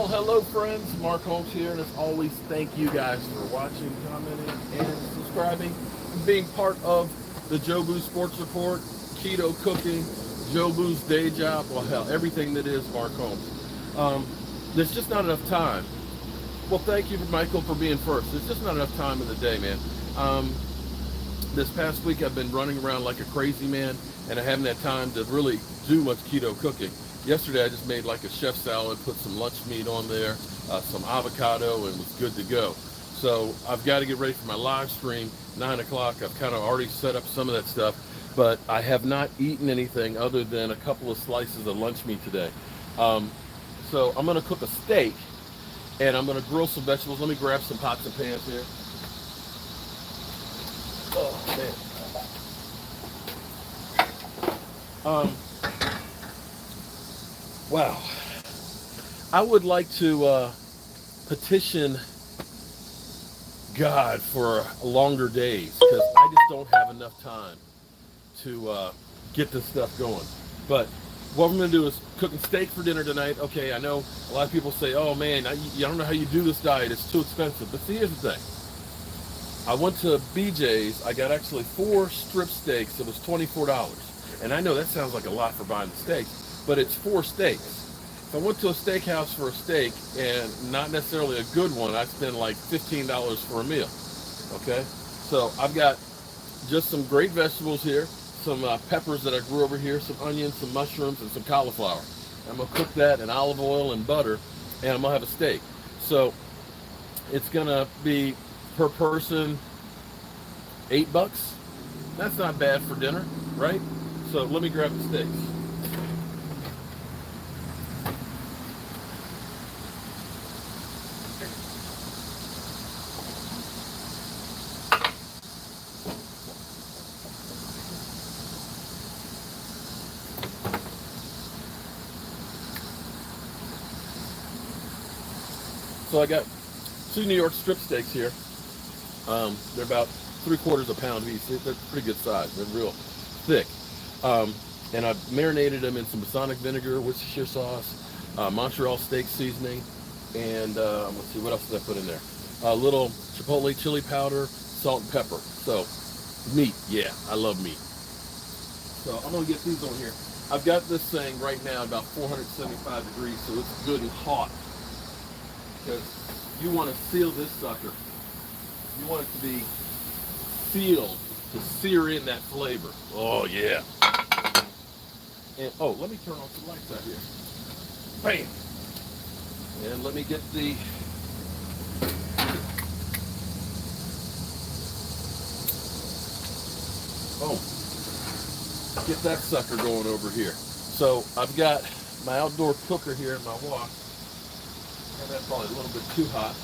Hello friends, Mark Holmes here, and as always, thank you guys for watching, commenting, and subscribing, and being part of the Jobu Sports Report, Keto cooking, Jobu's day job, well hell, everything that is Mark Holmes. There's just not enough time. Well, thank you, Michael, for being first. There's just not enough time in the day, man. This past week I've been running around like a crazy man, and I haven't had time to really do much keto cooking. Yesterday I just made like a chef salad, put some lunch meat on there, some avocado, and was good to go. So I've got to get ready for my live stream, 9 o'clock. I've kind of already set up some of that stuff, but I have not eaten anything other than a couple of slices of lunch meat today. So I'm going to cook a steak, and I'm going to grill some vegetables. Let me grab some pots and pans here. Oh, man. Wow. I would like to petition God for longer days because I just don't have enough time to get this stuff going. But what I'm going to do is cooking steak for dinner tonight. Okay, I know a lot of people say, oh man, I don't know how you do this diet. It's too expensive. But see, here's the thing. I went to BJ's. I got actually 4 strip steaks. It was $24. And I know that sounds like a lot for buying the steaks, but it's 4 steaks. If I went to a steakhouse for a steak and not necessarily a good one, I'd spend like $15 for a meal. Okay? So I've got just some great vegetables here, some peppers that I grew over here, some onions, some mushrooms, and some cauliflower. I'm going to cook that in olive oil and butter, and I'm going to have a steak. So it's going to be per person $8. That's not bad for dinner, right? So let me grab the steaks. So I got 2 New York strip steaks here. They're about 3/4 a pound each. They're pretty good size. They're real thick. And I've marinated them in some balsamic vinegar, Worcestershire sauce, Montreal steak seasoning, and let's see, what else did I put in there? A little chipotle chili powder, salt and pepper. So meat, yeah, I love meat. So I'm gonna get these on here. I've got this thing right now about 475 degrees, so it's good and hot. Because you want to seal this sucker. You want it to be sealed to sear in that flavor. Oh yeah. And oh, let me turn off the lights out here. Bam. And let me get the get that sucker going over here. So I've got my outdoor cooker here in my wok. And that's probably a little bit too hot.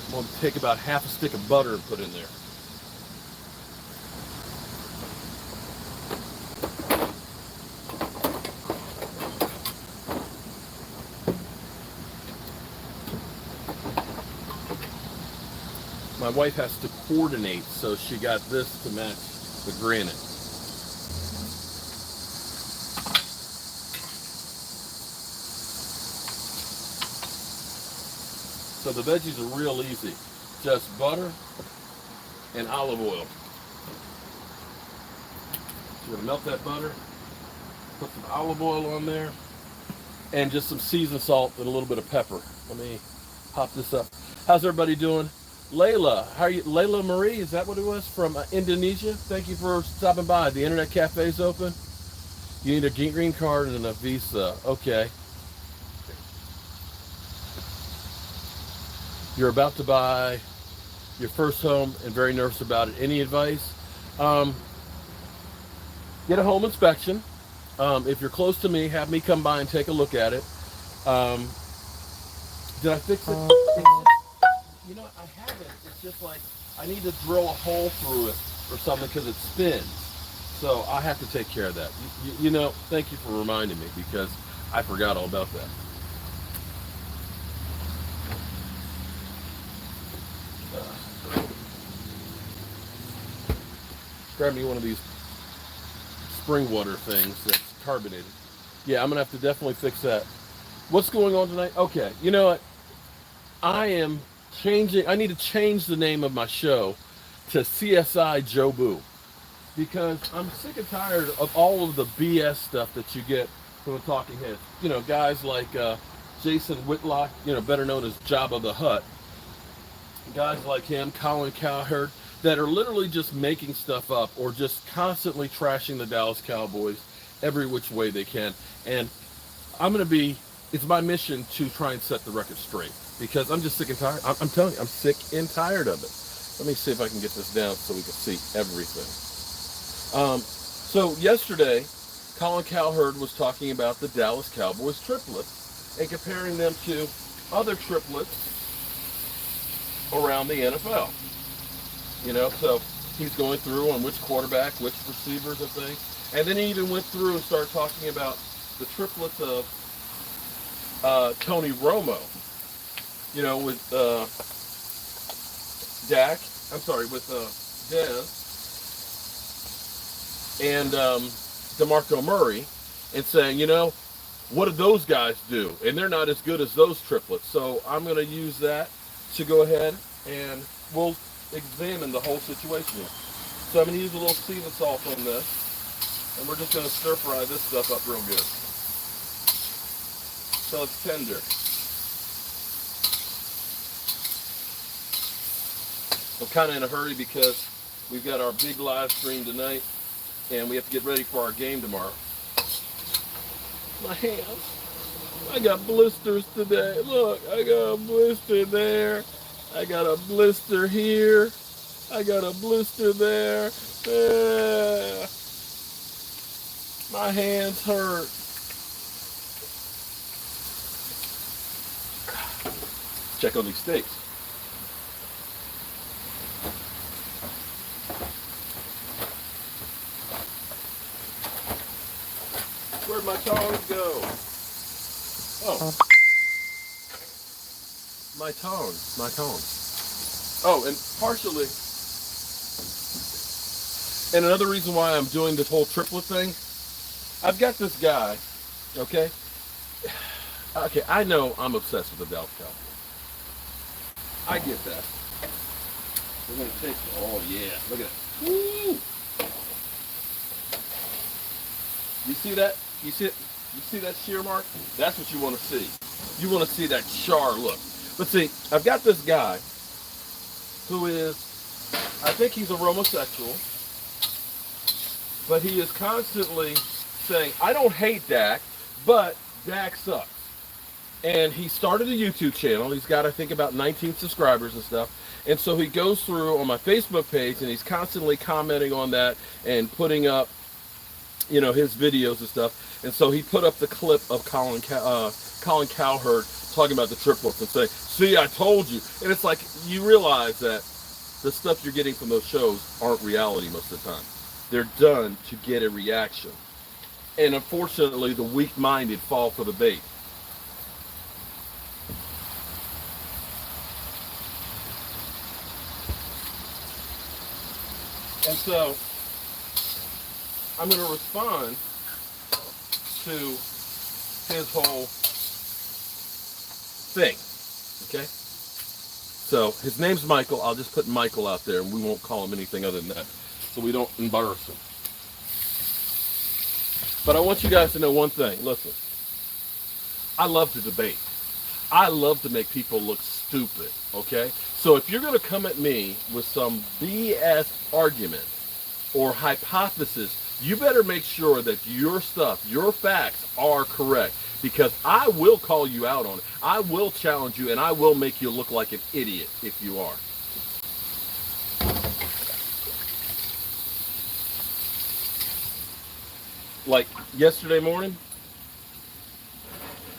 I'm going to take about half a stick of butter and put in there. My wife has to coordinate, so she got this to match the granite. So the veggies are real easy. Just butter and olive oil. You're gonna melt that butter, put some olive oil on there, and just some seasoned salt and a little bit of pepper. Let me pop this up. How's everybody doing? Layla, how are you? Layla Marie, is that what it was, from Indonesia? Thank you for stopping by. The internet cafe's open. You need a green card and a visa. Okay. You're about to buy your first home and very nervous about it. Any advice? Get a home inspection. If you're close to me, have me come by and take a look at it. Did I fix it? You know, I haven't. It's just like I need to drill a hole through it or something because it spins. So I have to take care of that. You know, thank you for reminding me because I forgot all about that. Grab me one of these spring water things that's carbonated. Yeah, I'm gonna have to definitely fix that. What's going on tonight? Okay, you know what? I am changing. I need to change the name of my show to CSI Jobu because I'm sick and tired of all of the BS stuff that you get from the talking heads. You know, guys like Jason Whitlock, you know, better known as Jabba the Hutt. Guys like him, Colin Cowherd, that are literally just making stuff up or just constantly trashing the Dallas Cowboys every which way they can. And I'm going to be, it's my mission to try and set the record straight because I'm just sick and tired. I'm telling you, I'm sick and tired of it. Let me see if I can get this down so we can see everything. So yesterday, Colin Cowherd was talking about the Dallas Cowboys triplets and comparing them to other triplets around the NFL. You know, so he's going through on which quarterback, which receivers and things. And then he even went through and started talking about the triplets of Tony Romo, you know, with with Dez and DeMarco Murray, and saying, you know, what did those guys do? And they're not as good as those triplets. So I'm going to use that to go ahead and we'll examine the whole situation. So I'm going to use a little sea salt on this, and we're just going to stir fry this stuff up real good so it's tender. I'm kind of in a hurry because we've got our big live stream tonight and we have to get ready for our game tomorrow. My hands. I got blisters today. Look, I got a blister there. I got a blister here. I got a blister there. My hands hurt. Check on these steaks. Where'd my tongs go? Oh. My tongs. Oh, and partially, and another reason why I'm doing this whole triplet thing, I've got this guy, okay? Okay, I know I'm obsessed with the Dallas Cowboys. I get that. We're going to take, oh yeah, look at that. Woo! You see that? You see that shear mark? That's what you want to see. You want to see that char look. But see, I've got this guy who is, I think he's a homosexual, but he is constantly saying, I don't hate Dak, but Dak sucks. And he started a YouTube channel. He's got, I think, about 19 subscribers and stuff. And so he goes through on my Facebook page and he's constantly commenting on that and putting up, you know, his videos and stuff. And so he put up the clip of Colin Cowherd talking about the triplets and saying, see, I told you. And it's like, you realize that the stuff you're getting from those shows aren't reality most of the time. They're done to get a reaction. And unfortunately, the weak-minded fall for the bait. And so, I'm going to respond to his whole thing, okay? So, his name's Michael. I'll just put Michael out there, and we won't call him anything other than that, so we don't embarrass him. But I want you guys to know one thing. Listen, I love to debate. I love to make people look stupid, okay? So if you're going to come at me with some BS argument or hypothesis, you better make sure that your stuff, your facts are correct, because I will call you out on it. I will challenge you, and I will make you look like an idiot if you are. Like yesterday morning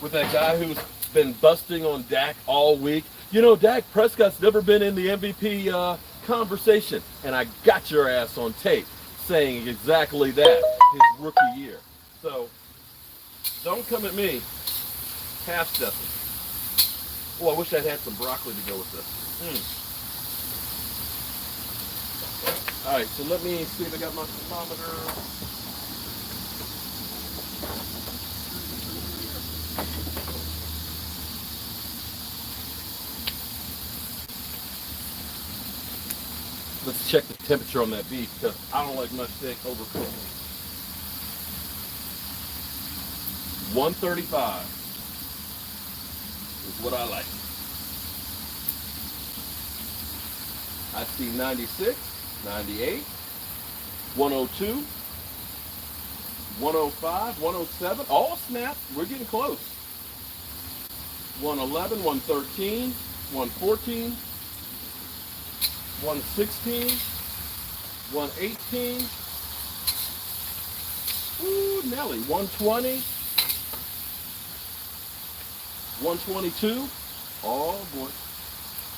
with that guy who's been busting on Dak all week. You know, Dak Prescott's never been in the MVP conversation. And I got your ass on tape saying exactly that his rookie year. So, don't come at me half-stepping. Oh, I wish I'd had some broccoli to go with this. All right, so let me see if I got my thermometer. Let's check the temperature on that beef because I don't like my steak overcooked. 135 is what I like. I see 96, 98, 102, 105, 107. All snapped. We're getting close. 111, 113, 114, 116, 118. Ooh, Nelly. 120, 122. Oh boy.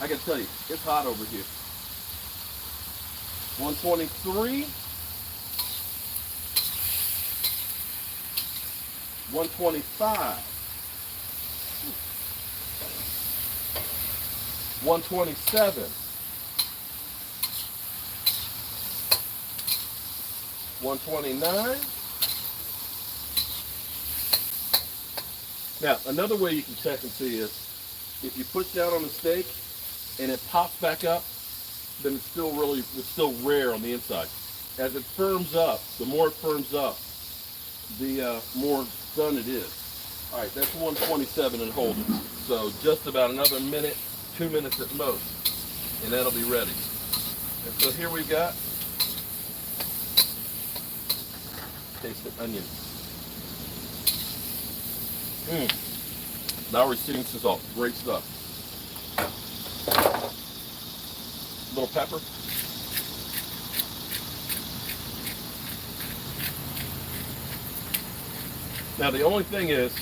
I gotta tell you, it's hot over here. 123. 125. 127. 129. Now, another way you can check and see is if you push down on the steak and it pops back up, then it's still rare on the inside. As it firms up, the more it firms up, the more done it is. All right, that's 127 and holding. So just about another minute, 2 minutes at most, and that'll be ready. And so here we've got taste the onion. Now we're seeing some salt. Great stuff. Little pepper. Now the only thing is,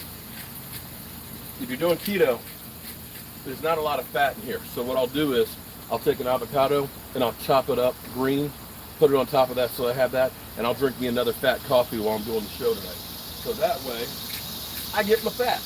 if you're doing keto, there's not a lot of fat in here. So what I'll do is, I'll take an avocado and I'll chop it up green, put it on top of that so I have that, and I'll drink me another fat coffee while I'm doing the show tonight. So that way, I get my fat.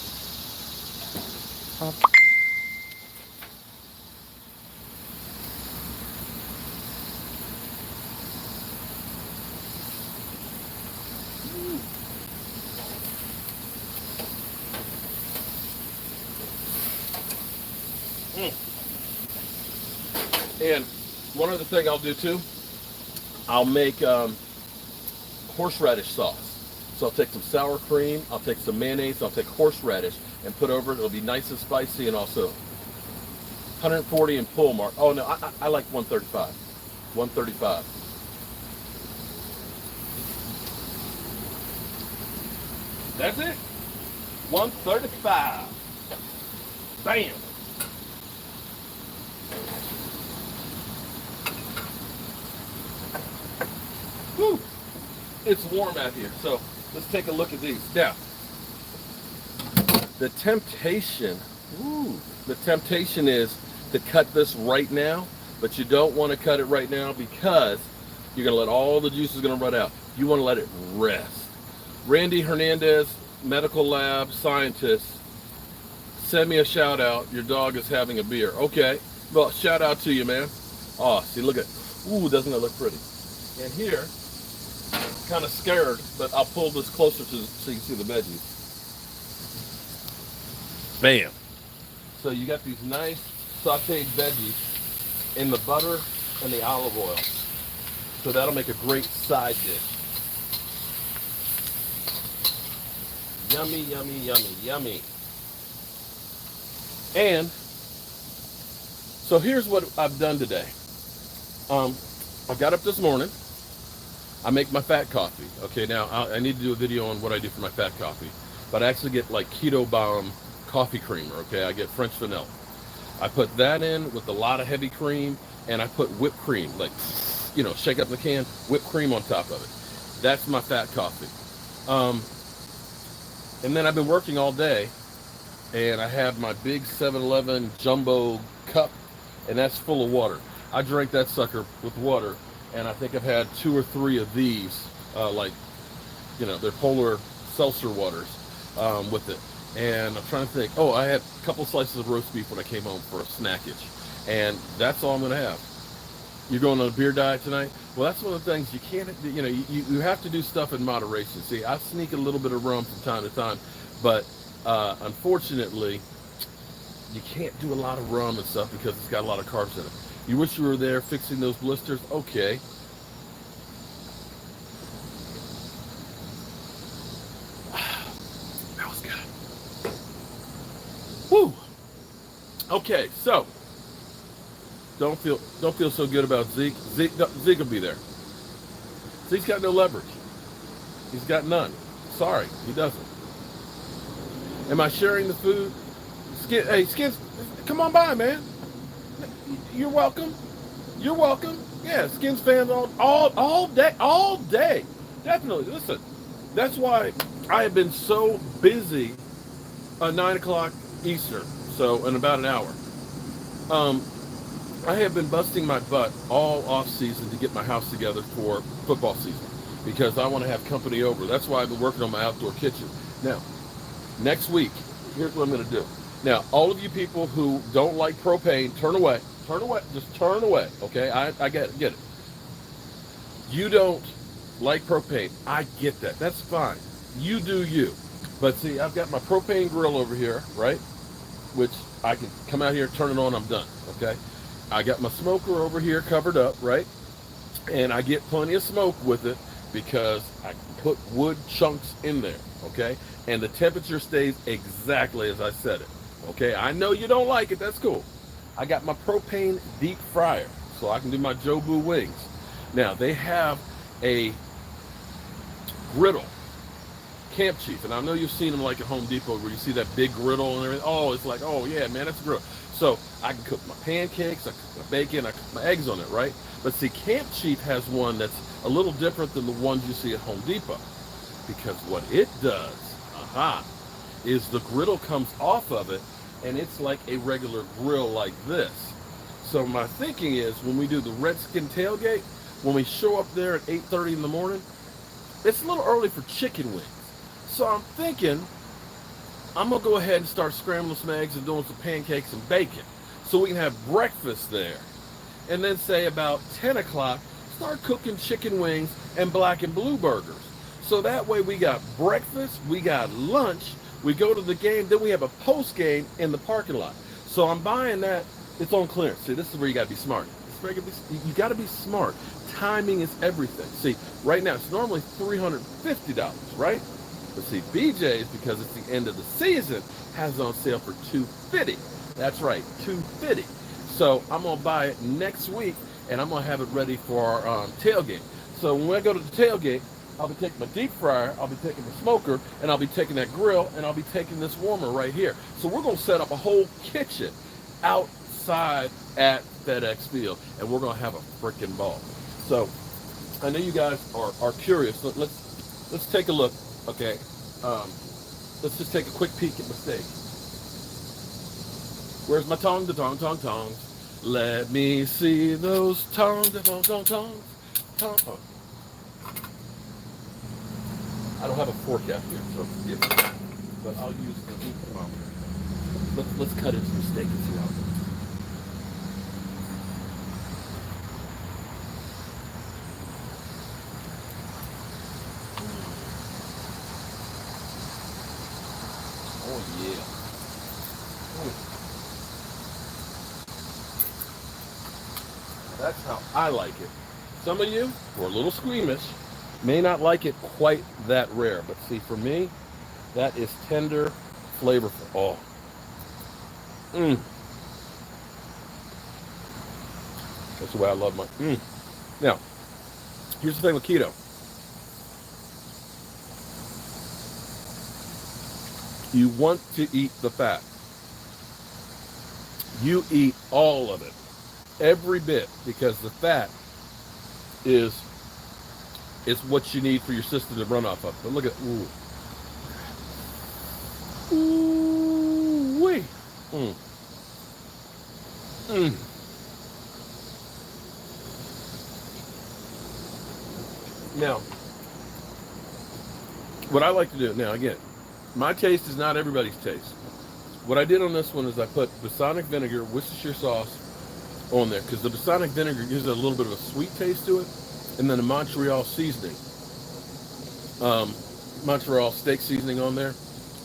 And one other thing I'll do too, I'll make horseradish sauce. So I'll take some sour cream, I'll take some mayonnaise, I'll take horseradish and put over it. It'll be nice and spicy, and also 140 in pull mark. Oh no, I like 135. 135. That's it. 135. Bam. Whew. It's warm out here, so let's take a look at these. Now, the temptation is to cut this right now, but you don't want to cut it right now because you're going to let all the juices going to run out. You want to let it rest. Randy Hernandez, medical lab scientist, send me a shout out. Your dog is having a beer. Okay, well, shout out to you, man. Oh, see, look at, ooh, doesn't that look pretty? And here, kind of scared, but I'll pull this closer to so you can see the veggies. Bam. So you got these nice sauteed veggies in the butter and the olive oil. So that'll make a great side dish. Yummy, yummy, yummy, yummy. And so here's what I've done today. I got up this morning. I make my fat coffee. Okay, now I need to do a video on what I do for my fat coffee. But I actually get like Keto Bomb coffee creamer. Okay, I get French vanilla. I put that in with a lot of heavy cream, and I put whipped cream, like, you know, shake up the can, whipped cream on top of it. That's my fat coffee. And then I've been working all day, and I have my big 7-Eleven jumbo cup, and that's full of water. I drank that sucker with water, and I think I've had 2 or 3 of these, like, you know, they're polar seltzer waters with it. And I'm trying to think, oh, I had a couple slices of roast beef when I came home for a snackage. And that's all I'm going to have. You're going on a beer diet tonight? Well, that's one of the things you can't, you know, you have to do stuff in moderation. See, I sneak a little bit of rum from time to time, but unfortunately, you can't do a lot of rum and stuff because it's got a lot of carbs in it. You wish you were there fixing those blisters? Okay. That was good. Woo. Okay, so don't feel so good about Zeke. Zeke will be there. Zeke's got no leverage. He's got none. Sorry, he doesn't. Am I sharing the food? Hey, Skins, come on by, man. You're welcome. You're welcome. Yeah, Skins fans all day, all day. Definitely. Listen, that's why I have been so busy. 9 o'clock Eastern, so in about an hour. I have been busting my butt all off season to get my house together for football season because I want to have company over. That's why I've been working on my outdoor kitchen. Now, next week, here's what I'm going to do. Now, all of you people who don't like propane, turn away. Turn away. Just turn away, okay? I get it. You don't like propane. I get that. That's fine. You do you. But see, I've got my propane grill over here, right? Which I can come out here, turn it on, I'm done, okay? I got my smoker over here covered up, right? And I get plenty of smoke with it because I put wood chunks in there, okay? And the temperature stays exactly as I said it, okay? I know you don't like it, that's cool. I got my propane deep fryer so I can do my Jobu wings. Now, they have a griddle, Camp Chief, and I know you've seen them like at Home Depot where you see that big griddle and everything. Oh, it's like, oh yeah, man, that's a griddle. So I can cook my pancakes, I cook my bacon, I cook my eggs on it, right? But see, Camp Chief has one that's a little different than the ones you see at Home Depot. Because what it does, is the griddle comes off of it and it's like a regular grill like this. So my thinking is when we do the Redskin tailgate, when we show up there at 8:30 in the morning, it's a little early for chicken wings. So I'm thinking I'm going to go ahead and start scrambling some eggs and doing some pancakes and bacon so we can have breakfast there. And then say about 10 o'clock, start cooking chicken wings and black and blue burgers. So that way we got breakfast, we got lunch, we go to the game, then we have a post game in the parking lot. So I'm buying that. It's on clearance. See, this is where you got to be smart. You got to be smart. Timing is everything. See, right now it's normally $350, right? But see, BJ's, because it's the end of the season, has it on sale for $250. That's right, $250. So I'm gonna buy it next week, and I'm gonna have it ready for our tailgate. So when I go to the tailgate, I'll be taking my deep fryer, I'll be taking the smoker, and I'll be taking that grill, and I'll be taking this warmer right here. So we're gonna set up a whole kitchen outside at FedEx Field, and we're gonna have a freaking ball. So I know you guys are curious. Let's take a look. Okay, let's just take a quick peek at my steak. Where's my tongs? Let me see those tongs. Tongs. Oh. I don't have a fork out here, so forgive me. But I'll use the heat thermometer. Let's cut into the steak and see how it goes. Oh yeah. That's how I like it. Some of you who are a little squeamish may not like it quite that rare, but see, for me, that is tender, flavorful. Oh. That's the way I love my. Now, here's the thing with keto. You want to eat the fat. You eat all of it, every bit, because the fat is what you need for your system to run off of. But look at, wee. Now, what I like to do, now again, my taste is not everybody's taste. What I did on this one is I put balsamic vinegar, Worcestershire sauce on there, because the balsamic vinegar gives it a little bit of a sweet taste to it, and then the Montreal seasoning, Montreal steak seasoning on there,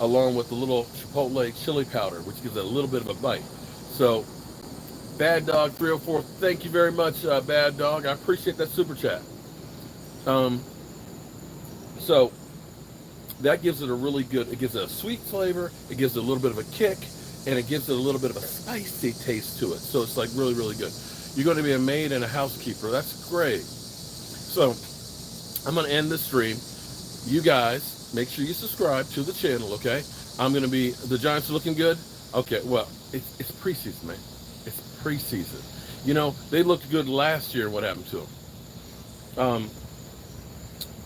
along with the little chipotle chili powder, which gives it a little bit of a bite. So Bad Dog 304. Thank you very much, Bad Dog. I appreciate that super chat. Um, so that gives it a really good. It gives it a sweet flavor. It gives it a little bit of a kick, and it gives it a little bit of a spicy taste to it. So it's like really, really good. You're going to be a maid and a housekeeper. That's great. So I'm going to end the stream. You guys, make sure you subscribe to the channel, okay? I'm going to be, the Giants are looking good? Okay, well, it's preseason, man. It's preseason. You know, they looked good last year. What happened to them?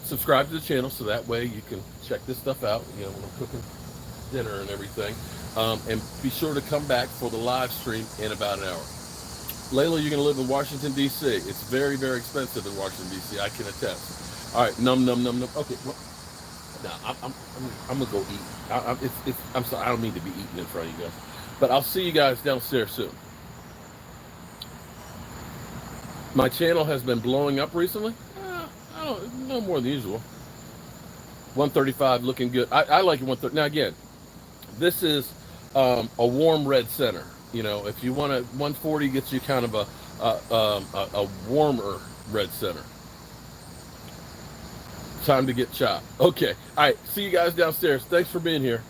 Subscribe to the channel so that way you can check this stuff out, you know, when I'm cooking dinner and everything. And be sure to come back for the live stream in about an hour. Layla, you're going to live in Washington, D.C. It's very, very expensive in Washington, D.C. I can attest. All right, num. Okay, well, no, I'm going to go eat. I'm sorry, I don't mean to be eating in front of you guys. But I'll see you guys downstairs soon. My channel has been blowing up recently. I don't no more than usual. 135 looking good. I like it 130. Now again, this is a warm red center. You know, if you want a 140, gets you kind of a warmer red center. Time to get chopped. Okay. All right. See you guys downstairs. Thanks for being here.